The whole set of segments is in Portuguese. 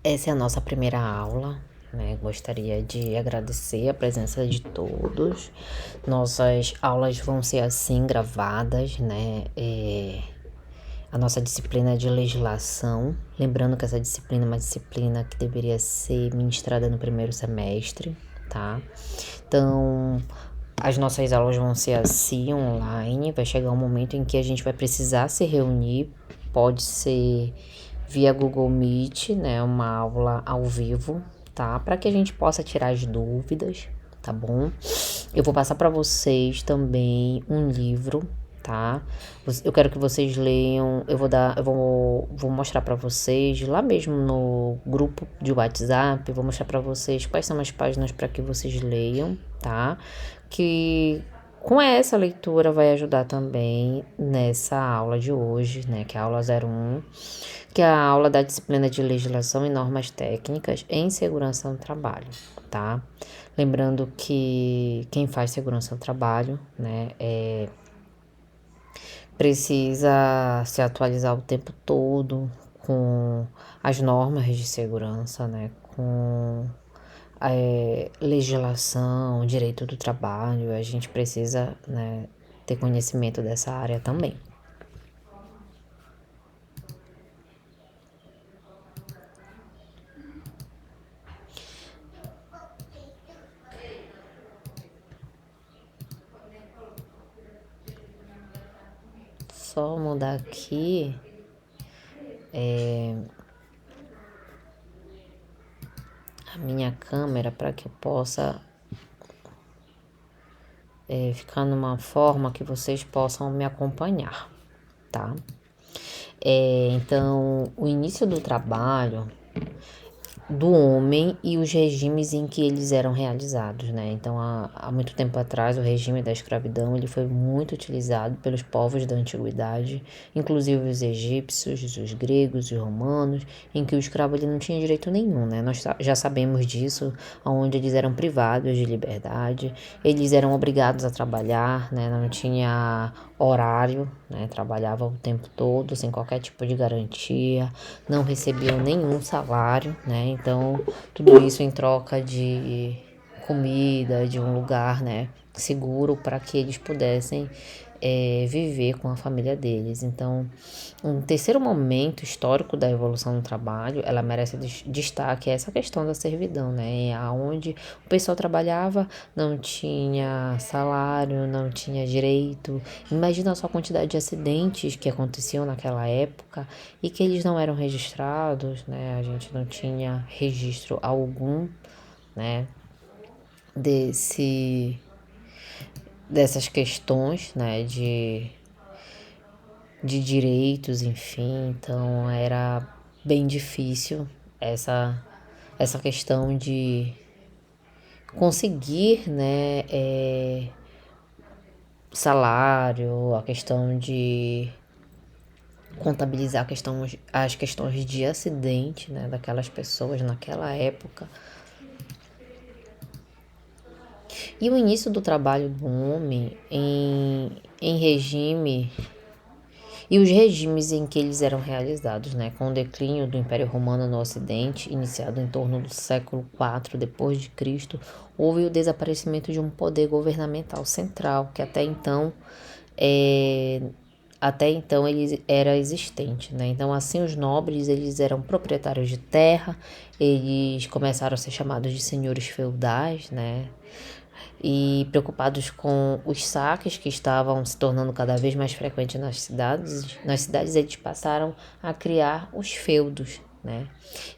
Essa é a nossa primeira aula, né? Gostaria de agradecer a presença de todos. Nossas aulas vão ser assim gravadas, né? A nossa disciplina é de legislação, lembrando que essa disciplina é uma disciplina que deveria ser ministrada no primeiro semestre, tá? Então, as nossas aulas vão ser assim, online. Vai chegar um momento em que a gente vai precisar se reunir, pode ser via Google Meet, né? Uma aula ao vivo, tá? Para que a gente possa tirar as dúvidas, tá bom? Eu vou passar para vocês também um livro, tá? Eu quero que vocês leiam. Eu vou mostrar para vocês lá mesmo no grupo de WhatsApp. Eu vou mostrar para vocês quais são as páginas para que vocês leiam, tá? Que com essa leitura vai ajudar também nessa aula de hoje, né? Que é a aula 01, que é a aula da disciplina de legislação e normas técnicas em segurança no trabalho, tá? Lembrando que quem faz segurança no trabalho, né, precisa se atualizar o tempo todo com as normas de segurança, né, com legislação, direito do trabalho. A gente precisa, né, ter conhecimento dessa área também. Só mudar aqui a minha câmera para que eu possa ficar numa forma que vocês possam me acompanhar, tá? Então, o início do trabalho do homem e os regimes em que eles eram realizados, né? Então, há muito tempo atrás, o regime da escravidão ele foi muito utilizado pelos povos da antiguidade, inclusive os egípcios, os gregos, os romanos, em que o escravo ele não tinha direito nenhum, né? Nós já sabemos disso, onde eles eram privados de liberdade, eles eram obrigados a trabalhar, né? Não tinha horário, né? Trabalhava o tempo todo, sem qualquer tipo de garantia, não recebiam nenhum salário, né? Então, tudo isso em troca de comida, de um lugar, né, seguro para que eles pudessem viver com a família deles. Então, um terceiro momento histórico da evolução do trabalho, ela merece destaque, é essa questão da servidão, né? Onde o pessoal trabalhava, não tinha salário, não tinha direito. Imagina só a quantidade de acidentes que aconteciam naquela época e que eles não eram registrados, né? A gente não tinha registro algum, né? Dessas questões, né? De direitos, enfim. Então era bem difícil essa questão de conseguir, né? Salário, a questão de contabilizar as questões de acidente, né, daquelas pessoas naquela época. E o início do trabalho do homem em regime e os regimes em que eles eram realizados, né, com o declínio do Império Romano no Ocidente, iniciado em torno do século IV depois de Cristo, houve o desaparecimento de um poder governamental central que até então ele era existente, né? Então assim os nobres eles eram proprietários de terra, eles começaram a ser chamados de senhores feudais, né? E preocupados com os saques que estavam se tornando cada vez mais frequentes nas cidades eles passaram a criar os feudos, né?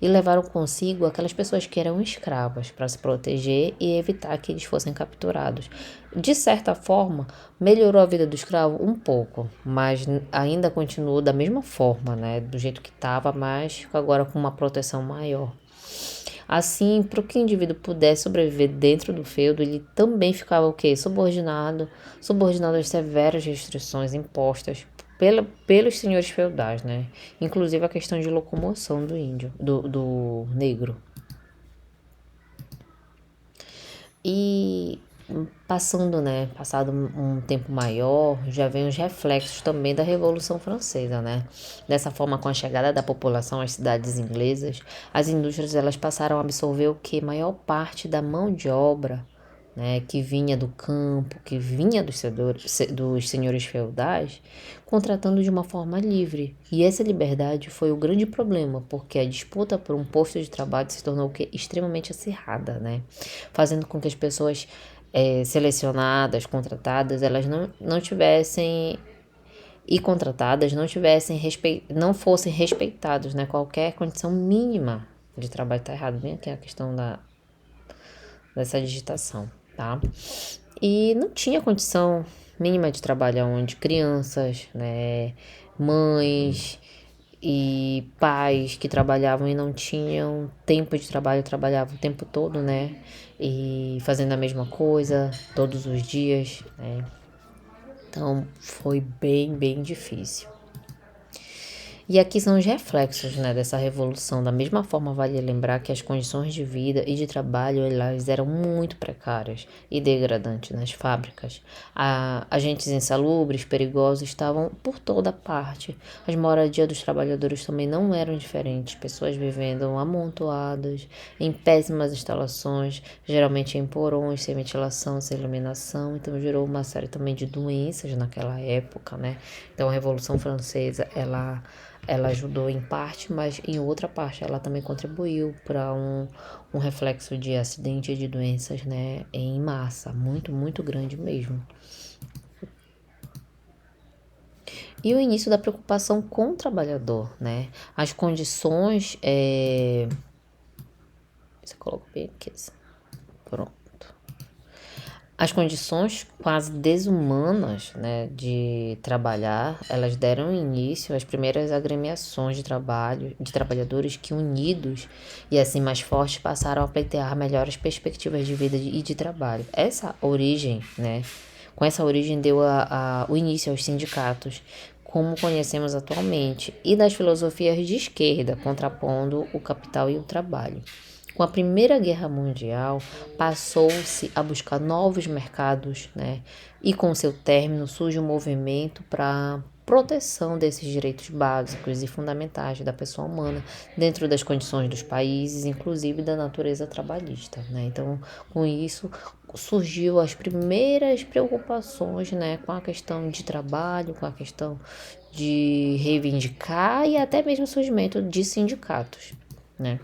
E levaram consigo aquelas pessoas que eram escravas para se proteger e evitar que eles fossem capturados. De certa forma, melhorou a vida do escravo um pouco, mas ainda continuou da mesma forma, né? Do jeito que estava, mas agora com uma proteção maior. Assim, para que o indivíduo pudesse sobreviver dentro do feudo, ele também ficava o quê? Subordinado às severas restrições impostas pelos senhores feudais, né? Inclusive a questão de locomoção do índio, do negro. E passando, né, passado um tempo maior, já vem os reflexos também da Revolução Francesa, né? Dessa forma, com a chegada da população às cidades inglesas, as indústrias elas passaram a absorver o que? Maior parte da mão de obra, né, que vinha do campo, que vinha dos senhores feudais, contratando de uma forma livre. E essa liberdade foi o grande problema, porque a disputa por um posto de trabalho se tornou o quê? Extremamente acirrada, né? Fazendo com que as pessoas selecionadas, contratadas, elas não tivessem e contratadas não fossem respeitados, né? Qualquer condição mínima de trabalho tá errado, bem aqui a questão dessa digitação, tá? E não tinha condição mínima de trabalho onde crianças, né, mães e pais que trabalhavam e não tinham tempo de trabalho, trabalhavam o tempo todo, né? E fazendo a mesma coisa todos os dias, né? Então foi bem difícil. E aqui são os reflexos, né, dessa revolução. Da mesma forma, vale lembrar que as condições de vida e de trabalho elas eram muito precárias e degradantes nas fábricas. Agentes insalubres, perigosos estavam por toda parte. As moradias dos trabalhadores também não eram diferentes. Pessoas vivendo amontoadas, em péssimas instalações, geralmente em porões, sem ventilação, sem iluminação. Então gerou uma série também de doenças naquela época, né? Então a Revolução Francesa, ela ajudou em parte, mas em outra parte ela também contribuiu para um reflexo de acidente e de doenças, né, em massa, muito grande mesmo. E o início da preocupação com o trabalhador, né? As condições. Você coloca bem aqui. Pronto. As condições quase desumanas, né, de trabalhar, elas deram início às primeiras agremiações de trabalho, de trabalhadores que unidos e assim mais fortes passaram a pleitear melhores perspectivas de vida e de trabalho. Essa origem, né, com essa origem deu o início aos sindicatos, como conhecemos atualmente, e das filosofias de esquerda, contrapondo o capital e o trabalho. Com a Primeira Guerra Mundial, passou-se a buscar novos mercados, né? E com seu término surge um movimento para proteção desses direitos básicos e fundamentais da pessoa humana dentro das condições dos países, inclusive da natureza trabalhista, né? Então, com isso surgiu as primeiras preocupações, né, com a questão de trabalho, com a questão de reivindicar e até mesmo o surgimento de sindicatos, né?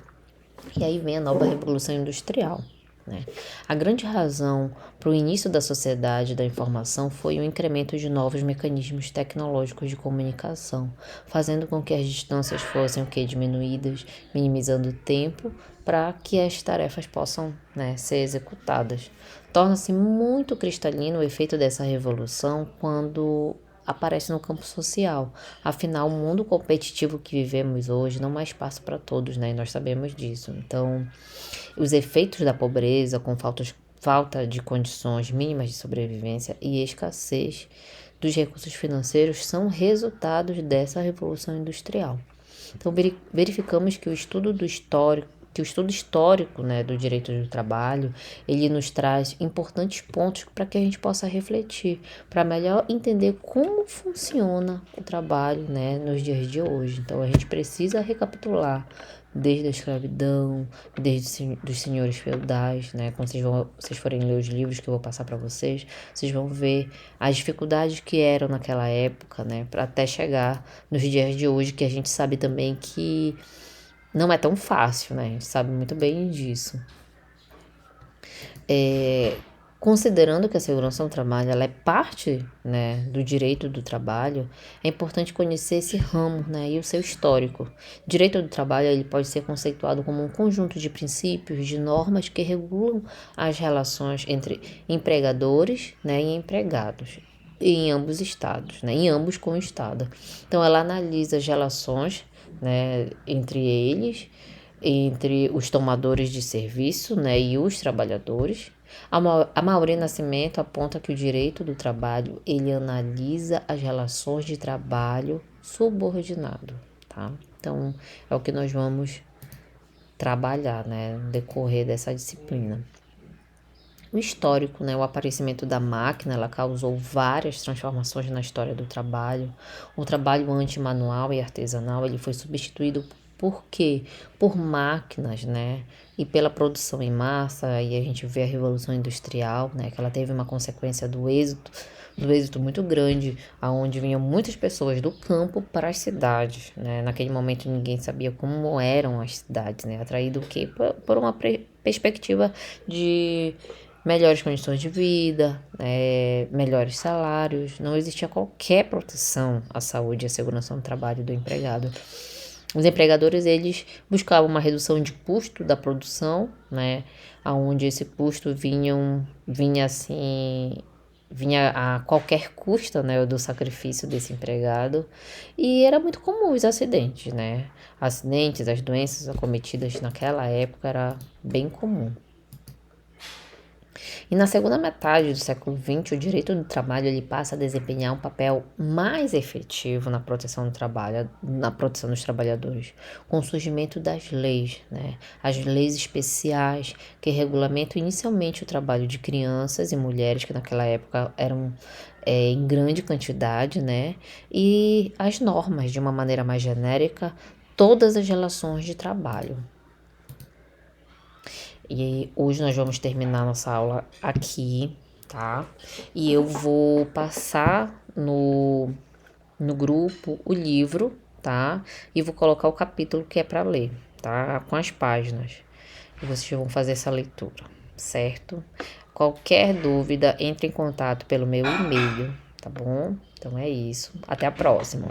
E aí vem a nova Revolução Industrial, né? A grande razão para o início da sociedade da informação foi o incremento de novos mecanismos tecnológicos de comunicação, fazendo com que as distâncias fossem diminuídas, minimizando o tempo para que as tarefas possam, né, ser executadas. Torna-se muito cristalino o efeito dessa revolução quando aparece no campo social. Afinal, o mundo competitivo que vivemos hoje não mais passa para todos, né? E nós sabemos disso. Então, os efeitos da pobreza, com falta de condições mínimas de sobrevivência e escassez dos recursos financeiros são resultados dessa revolução industrial. Então, verificamos que o estudo histórico, né, do direito do trabalho, ele nos traz importantes pontos para que a gente possa refletir, para melhor entender como funciona o trabalho, né, nos dias de hoje. Então, a gente precisa recapitular desde a escravidão, desde dos senhores feudais, né? Quando vocês forem ler os livros que eu vou passar para vocês, vocês vão ver as dificuldades que eram naquela época, né? Para até chegar nos dias de hoje, que a gente sabe também que não é tão fácil, né? A gente sabe muito bem disso. Considerando que a segurança do trabalho ela é parte, né, do direito do trabalho, é importante conhecer esse ramo, né, e o seu histórico. O direito do trabalho ele pode ser conceituado como um conjunto de princípios, de normas que regulam as relações entre empregadores, né, e empregados em ambos estados, né, em ambos com o Estado. Então, ela analisa as relações, né, entre eles, entre os tomadores de serviço, né, e os trabalhadores. A Maureen Nascimento aponta que o direito do trabalho, ele analisa as relações de trabalho subordinado, tá? Então, é o que nós vamos trabalhar, né, no decorrer dessa disciplina. o histórico, né? O aparecimento da máquina, ela causou várias transformações na história do trabalho. O trabalho antimanual e artesanal, ele foi substituído por quê? Por máquinas, né? E pela produção em massa, e a gente vê a Revolução Industrial, né? Que ela teve uma consequência do êxito muito grande, aonde vinham muitas pessoas do campo para as cidades, né? Naquele momento ninguém sabia como eram as cidades, né? Atraído o quê? Por uma perspectiva de melhores condições de vida, melhores salários, não existia qualquer proteção à saúde e à segurança no trabalho do empregado. Os empregadores, eles buscavam uma redução de custo da produção, né, aonde esse custo vinha a qualquer custo, né, do sacrifício desse empregado, e era muito comum os acidentes, né, acidentes, as doenças acometidas naquela época era bem comum. E na segunda metade do século XX, o direito do trabalho ele passa a desempenhar um papel mais efetivo na proteção do trabalho, na proteção dos trabalhadores, com o surgimento das leis, né? As leis especiais que regulamentam inicialmente o trabalho de crianças e mulheres, que naquela época eram em grande quantidade, né? E as normas, de uma maneira mais genérica, todas as relações de trabalho. E hoje nós vamos terminar nossa aula aqui, tá? E eu vou passar no grupo o livro, tá? E vou colocar o capítulo que é para ler, tá? Com as páginas. E vocês vão fazer essa leitura, certo? Qualquer dúvida, entre em contato pelo meu e-mail, tá bom? Então é isso. Até a próxima.